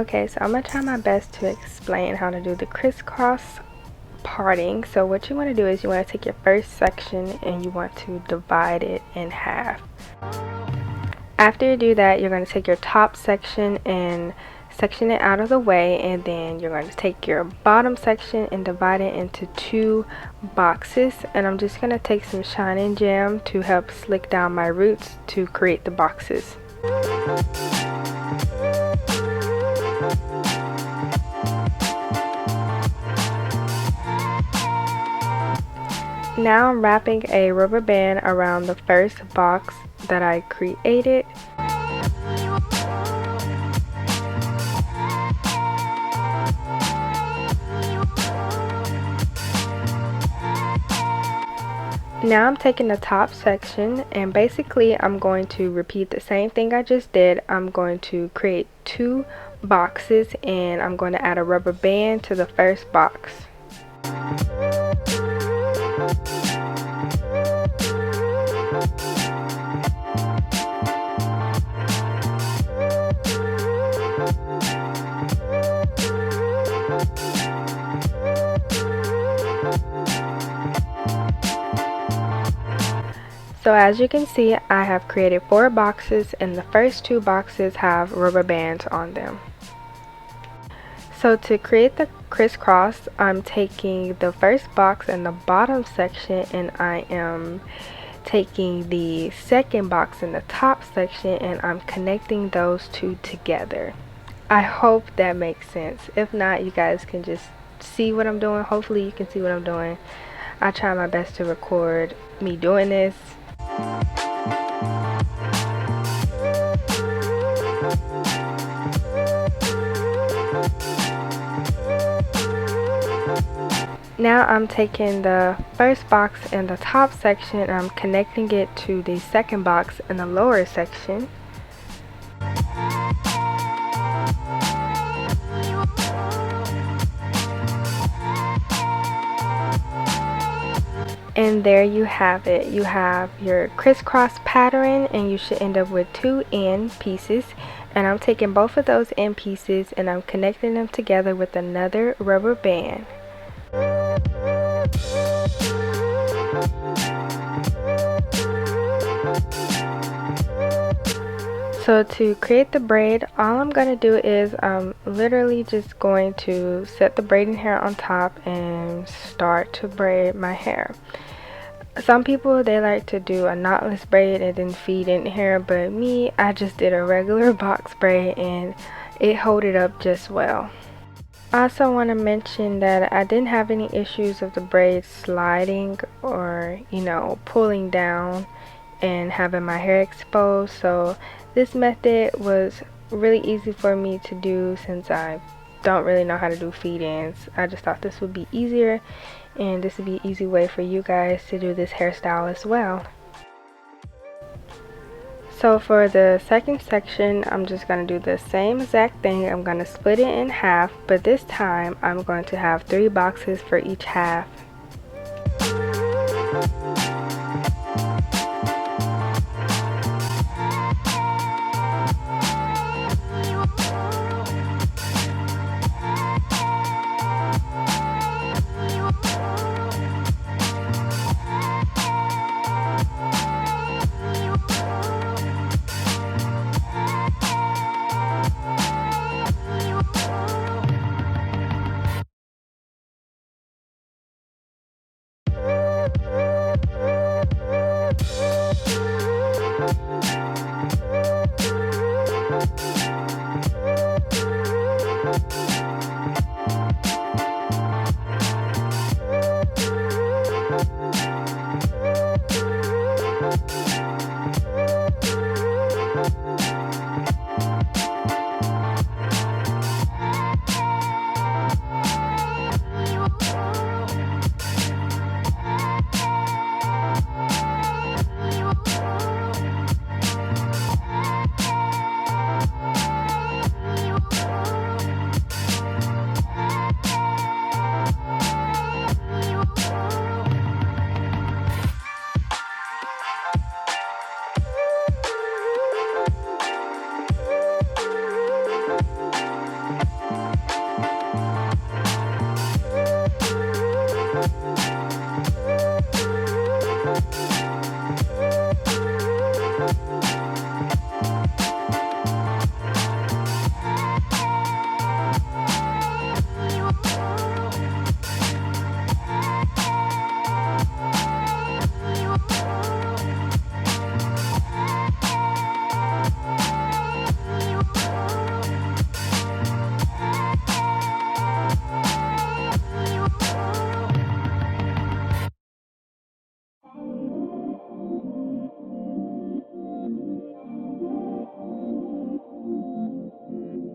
Okay, so I'm going to try my best to explain how to do the crisscross parting. So what you want to do is you want to take your first section and you want to divide it in half. After you do that, you're going to take your top section and section it out of the way, and then you're going to take your bottom section and divide it into 2 boxes. And I'm just going to take some shining gem to help slick down my roots to create the boxes. Now I'm wrapping a rubber band around the first box that I created. Now I'm taking the top section and basically I'm going to repeat the same thing I just did. I'm going to create 2 boxes and I'm going to add a rubber band to the first box. So as you can see, I have created 4 boxes and the first 2 boxes have rubber bands on them. So to create the crisscross, I'm taking the first box and the bottom section and I am taking the second box in the top section and I'm connecting those 2 together. I hope that makes sense. If not, you guys can just see what I'm doing. Hopefully you can see what I'm doing. I try my best to record me doing this. Now I'm taking the first box in the top section and I'm connecting it to the second box in the lower section. And there you have it. You have your crisscross pattern and you should end up with 2 end pieces. And I'm taking both of those end pieces and I'm connecting them together with another rubber band. So to create the braid, all I'm going to do is I'm literally just going to set the braiding hair on top and start to braid my hair. Some people, they like to do a knotless braid and then feed in hair, but me, I just did a regular box braid and it held it up just well. I also want to mention that I didn't have any issues of the braids sliding or, pulling down and having my hair exposed. So this method was really easy for me to do since I don't really know how to do feed-ins. I just thought this would be easier and this would be an easy way for you guys to do this hairstyle as well. So for the second section, I'm just going to do the same exact thing. I'm going to split it in half, but this time I'm going to have 3 boxes for each half.